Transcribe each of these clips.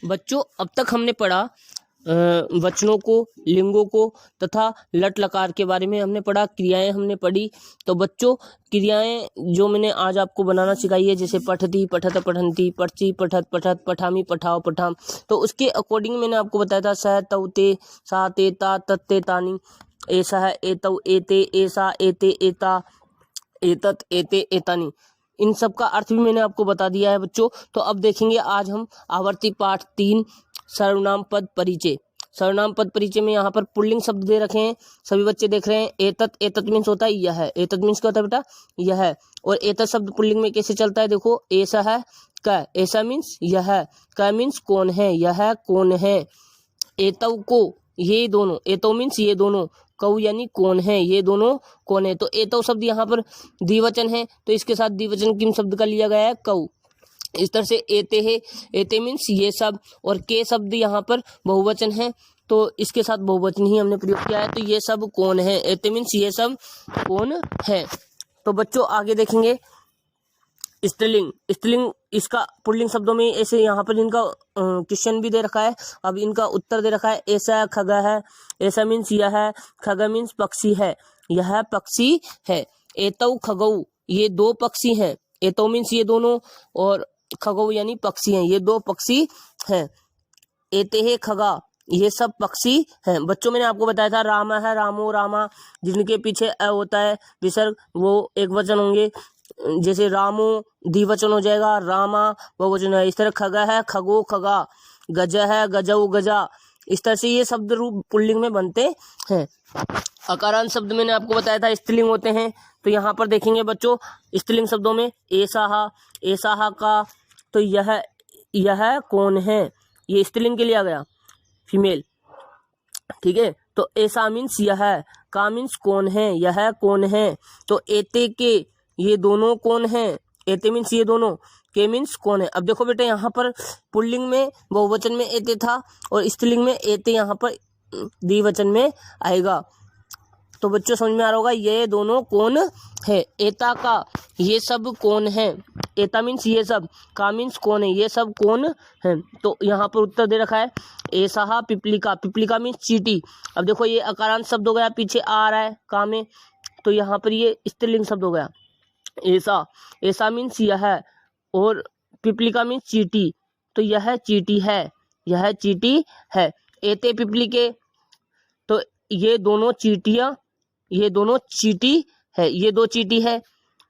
बच्चों अब तक हमने पढ़ा वचनों को, लिंगों को तथा लट लकार के बारे में हमने पढ़ा, क्रियाएं हमने पढ़ी। तो बच्चों क्रियाएं जो मैंने आज आपको बनाना सिखाई है, जैसे पठती, पठत, पठंती, पर्ची, पठत, पठत, पठामी, पठाओ, पठाम, तो उसके अकॉर्डिंग मैंने आपको बताया था सह, तव, ते, सा, ते, ता, तत्ते, तानी, ऐसा है, एतव, एते, ऐसा, एते, एता, एतत, एते, एतानी, इन सब का अर्थ भी मैंने आपको बता दिया है बच्चों। तो अब देखेंगे आज हम आवर्ती पाठ 3 सर्वनाम पद परिचय। सर्वनाम पद परिचय में यहाँ पर पुल्लिंग शब्द दे रखे हैं, सभी बच्चे देख रहे हैं। एतत, एतत मीन्स होता है यह है, एतत मीन्स क्या होता है बेटा, यह है। और एतत शब्द पुल्लिंग में कैसे चलता है, देखो, ऐसा है, क, ऐसा मीन्स यह है, क मीन्स कौन है, यह कौन है। एतव को, ये दोनों, एतव मीन्स ये दोनों, कऊ यानी कौन है, ये दोनों कौन है। तो एतव शब्द यहाँ पर द्विवचन है, तो इसके साथ द्विवचन किम शब्द का लिया गया है, कऊ। इस तरह से एते है, एते मीन्स ये सब, और के शब्द यहाँ पर बहुवचन है, तो इसके साथ बहुवचन ही हमने प्रयोग किया है। तो ये सब कौन है, एते मीन्स ये सब कौन है। तो बच्चों आगे देखेंगे स्त्रीलिंग। स्त्रीलिंग इसका पुल्लिंग शब्दों में ऐसे यहाँ पर इनका क्वेश्चन भी दे रखा है, अब इनका उत्तर दे रखा है। ऐसा खग है, ऐसा मीन्स यह है, खग मीन्स पक्षी है, यह पक्षी है। एतौ खगौ, ये दो पक्षी हैं, एतौ मीन्स ये दोनों, और खगौ यानी पक्षी हैं, ये दो पक्षी हैं। एते है खगा, ये सब पक्षी हैं। बच्चों मैंने आपको बताया था राम है, रामो, रामा, जिनके पीछे अ होता है विसर्ग, वो एक वचन होंगे। जैसे रामो द्विवचन हो जाएगा, रामा बहुवचन है। इस तरह खगा है, खगो, खगा, गज है, गजौ, गजा। इस तरह से ये शब्द रूप पुल्लिंग में बनते हैं। अकारांत शब्द मैंने आपको बताया था स्त्रीलिंग होते हैं, तो यहाँ पर देखेंगे बच्चों स्त्रीलिंग शब्दों में ऐसा, ऐसा का, तो यह कौन है, ये स्त्रीलिंग के लिए आ गया, फीमेल, ठीक है। तो ऐसा मीन्स यह है, का मीन्स कौन है, यह कौन है। तो एते के, ये दोनों कौन है, एते मीन्स ये दोनों, के मीन्स कौन है। अब देखो बेटे यहाँ पर पुल्लिंग में बहुवचन में एते था, और स्त्रीलिंग में एते यहाँ पर द्विवचन में आएगा। तो बच्चों समझ में आ रहा होगा ये दोनों कौन है। एता का, ये सब कौन है, एता मीन्स ये सब, का मीन्स कौन है, ये सब कौन है। तो यहाँ पर उत्तर दे रखा है ऐसा पिपलिका, पिपलिका मीन्स चींटी। अब देखो ये अकारांत शब्द हो गया, पीछे आ रहा है का में, तो यहाँ पर ये स्त्रीलिंग शब्द हो गया ऐसा। ऐसा मीन्स यह है, और पिपलिका मीन्स चींटी, तो यह चींटी है, यह चींटी है। एते पिपलिके, तो ये दोनों चींटियां, ये दोनों चींटी है, ये दो चींटी है,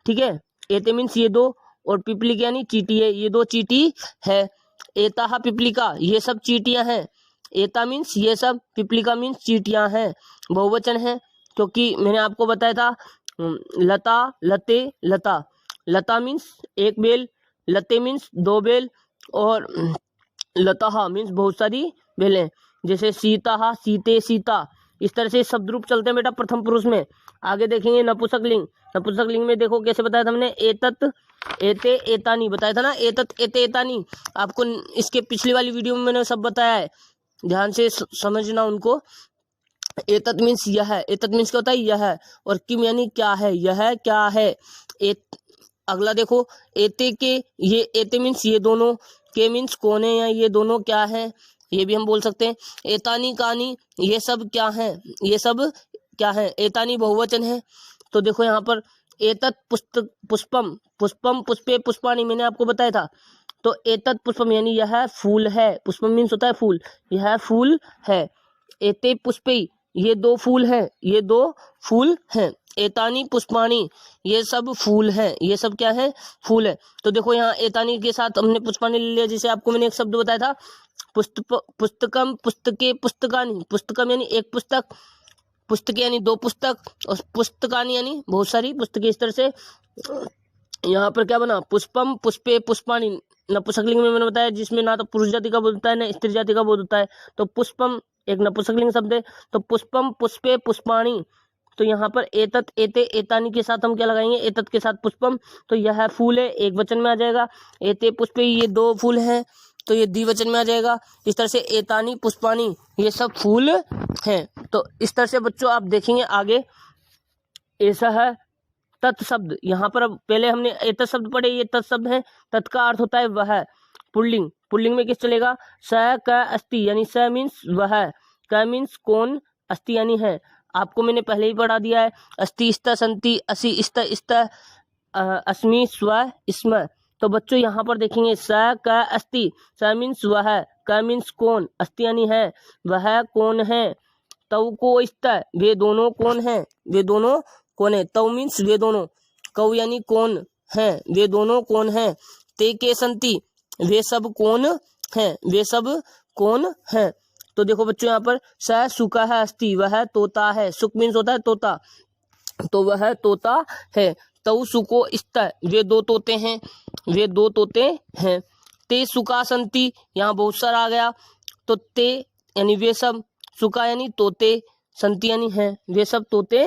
ठीक है। एते मीन्स ये दो, और पिपलिका यानी चींटी है, ये दो चींटी है। एता पिपलिका, ये सब चींटियां हैं। एता मीन्स ये सब, पिपलिका मीन्स चींटियां हैं, बहुवचन है, क्योंकि मैंने आपको बताया था लता, लते, लता। लता मीन्स एक बेल, लते मीन्स दो बेल, और लता मीन्स बहुत सारी बेलें। जैसे सीता, सीते, सीता। इस तरह से शब्द रूप चलते हैं बेटा प्रथम पुरुष में। आगे देखेंगे नपुंसकलिंग। नपुंसकलिंग में देखो कैसे बताया था हमने, एतत, एते, एतानी बताया था ना, एतत, एते, एतानी। आपको इसके पिछली वाली वीडियो में मैंने सब बताया है, ध्यान से समझना उनको। एतत मीन्स यह है, एतत मीन्स क्या होता है, यह है, और किम यानी क्या है, यह क्या है। अगला देखो एते के, ये एते मीन्स ये दोनों, के मीन्स कौन है या ये दोनों क्या है, ये भी हम बोल सकते हैं। एतानी कानी, ये सब क्या है, ये सब क्या है। एतानी बहुवचन है, तो देखो यहाँ पर एतत पुष्पम, पुष्पम, पुष्पे, पुष्पाणी, मैंने आपको बताया था। तो एतत पुष्पम यानी यह फूल है, पुष्पम मीन्स होता है फूल, यह फूल है। एते पुष्पे, ये दो फूल हैं, ये दो फूल हैं। एतानी पुष्पाणी, ये सब फूल हैं, ये सब क्या है, फूल है। तो देखो यहाँ एतानी के साथ हमने पुष्पाणी ले लिया। जैसे आपको मैंने एक शब्द बताया था पुस्तकम, पुस्तके, पुस्तकानी। पुस्तकम यानी एक पुस्तक, पुस्तक यानी दो पुस्तक, और पुस्तकानी यानी बहुत सारी पुस्तकें। इस तरह से यहाँ पर क्या बना, पुष्पम, पुष्पे, पुष्पाणी। नपुंसकलिंग में मैंने बताया जिसमें ना तो पुरुष जाति का बोध होता है ना स्त्री जाति का बोध होता है। तो पुष्पम एक नपुंसकलिंग शब्द है, तो पुष्पम, पुष्पे, पुष्पाणी। तो यहाँ पर एतत, एते, एतानी के साथ हम क्या लगाएंगे, एतत के साथ पुष्पम, तो यह फूल है, एक वचन में आ जाएगा। एते पुष्पे, ये दो फूल हैं, तो ये द्विवचन में आ जाएगा। इस तरह से एतानी पुष्पाणी, ये सब फूल हैं। तो इस तरह से बच्चों आप देखेंगे आगे। ऐसा है तत् शब्द, यहाँ पर अब पहले हमने एतत् शब्द पढ़े, ये तत् शब्द है, तत् का अर्थ होता है वह, पुल्लिंग, पुल्लिंग में किस चलेगा? स क अस्ति, यानी स मीन्स वह, क मीन्स कौन, अस्ति यानी है। आपको मैंने पहले ही पढ़ा दिया है, अस्ति स्त संति असि स्त स्त अस्मि स्व स्म। तो बच्चों यहाँ पर देखेंगे स क अस्ति, स मीन्स वह, क मीन्स कौन, अस्ति यानी है, वह कौन है। तव को स्त, वे दोनों कौन है, वे दोनों कौन है। तव मीन्स वे दोनों, कौ यानी कौन है, वे दोनों कौन है। ते के संति, वे सब कौन है, वे सब कौन है। तो देखो बच्चों यहाँ पर स सुका है अस्ति, वह तोता है, सुक मीन्स होता है तोता, तो वह तोता है। तौ सुको स्त, वे दो तोते हैं, वे दो तोते हैं। ते सुका संति, यहाँ बहुत सारा आ गया, तो ते यानी वे सब, सुका यानी तोते, संति यानी है, वे सब तोते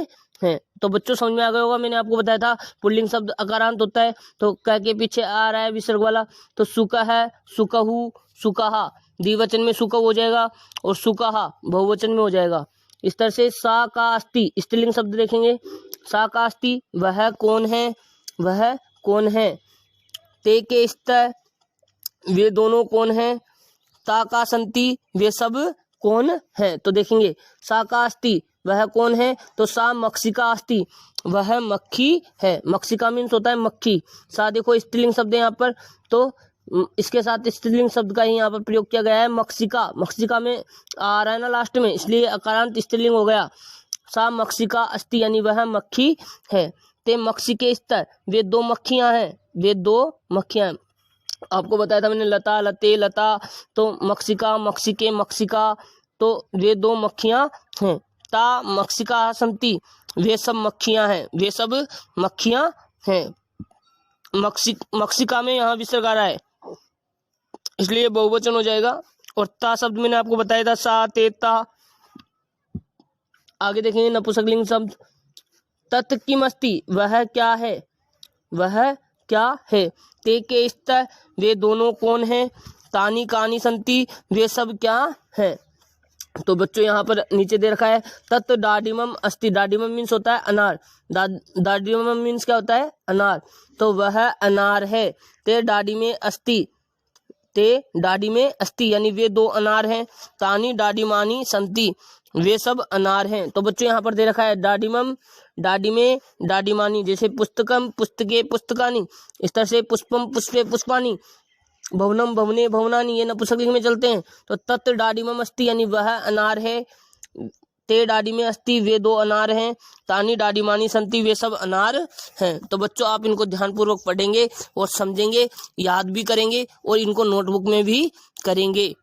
हैं। तो बच्चों समझ में आ गया होगा, मैंने आपको बताया था पुल्लिंग शब्द अकारांत होता है, तो क के पीछे आ रहा है विसर्ग वाला, तो सुका है, सुकहु, सुकाहा, द्विवचन में सुकव हो जाएगा, और सुकाहा बहुवचन में हो जाएगा। इस तरह से सा का अस्ति, स्त्रीलिंग शब्द देखेंगे, सा का अस्ति, वह कौन है, वह कौन है। ते के स्त, वे दोनों कौन है। ता का संति, वे सब कौन है। तो देखेंगे सा का अस्ति, वह कौन है, तो सा मक्षिका अस्ति, वह मक्खी है। मक्षिका मीन्स होता है मक्खी। सा देखो स्त्रीलिंग शब्द है यहाँ पर, तो इसके साथ स्त्रीलिंग शब्द का ही यहाँ पर प्रयोग किया गया है, मक्षिका। मक्षिका में आ रहा है ना लास्ट में, इसलिए अकारांत स्त्रीलिंग हो गया। सा मक्षिका अस्ति, यानी वह मक्खी है। ते मक्षिके स्त, वे दो मक्खियां हैं, वे दो मक्खियां हैं। आपको बताया था मैंने लता, लते, लता, तो मक्षिका, मक्षिके, मक्षिका, तो वे दो मक्खियां हैं। ता मक्षिका संति, वे सब मक्खियां हैं, वे सब मक्खियां हैं। मक्षिका में यहाँ विसर्ग आ रहा है, इसलिए बहुवचन हो जाएगा। और ता शब्द मैंने आपको बताया था, सा ते ता। आगे देखेंगे नपुंसकलिंग शब्द, तत् किमस्ति, वह क्या है, वह क्या है। ते के स्त, वे दोनों कौन हैं। तानी कानी संति, वे सब क्या हैं। तो बच्चों यहाँ पर नीचे दे रखा है तत् डाडिमम अस्ति, डाडिमम मीन्स होता है अनार, डाडिमम मीन्स क्या होता है, अनार, तो वह अनार है। ते डाडी में अस्ति, ते डाडी में अस्ति, यानी वे दो अनार हैं। तानी डाडीमानी संति, वे सब अनार हैं। तो बच्चों यहाँ पर दे रखा है डाडिमम, डाडी में, डाडीमानी, जैसे पुस्तकम, पुस्तके, पुस्तकानी, इस तरह से पुष्पम, पुष्पे, पुष्पानी, भवनम, भवने, भवनानी, ये नपुंसकलिंग में चलते हैं। तो तत् डाडिमम अस्ति, यानी वह अनार है। ते डाडी में अस्ति, वे दो अनार हैं। तानी डाडीमानी संति, वे सब अनार हैं। तो बच्चों आप इनको ध्यानपूर्वक पढ़ेंगे और समझेंगे, याद भी करेंगे और इनको नोटबुक में भी करेंगे।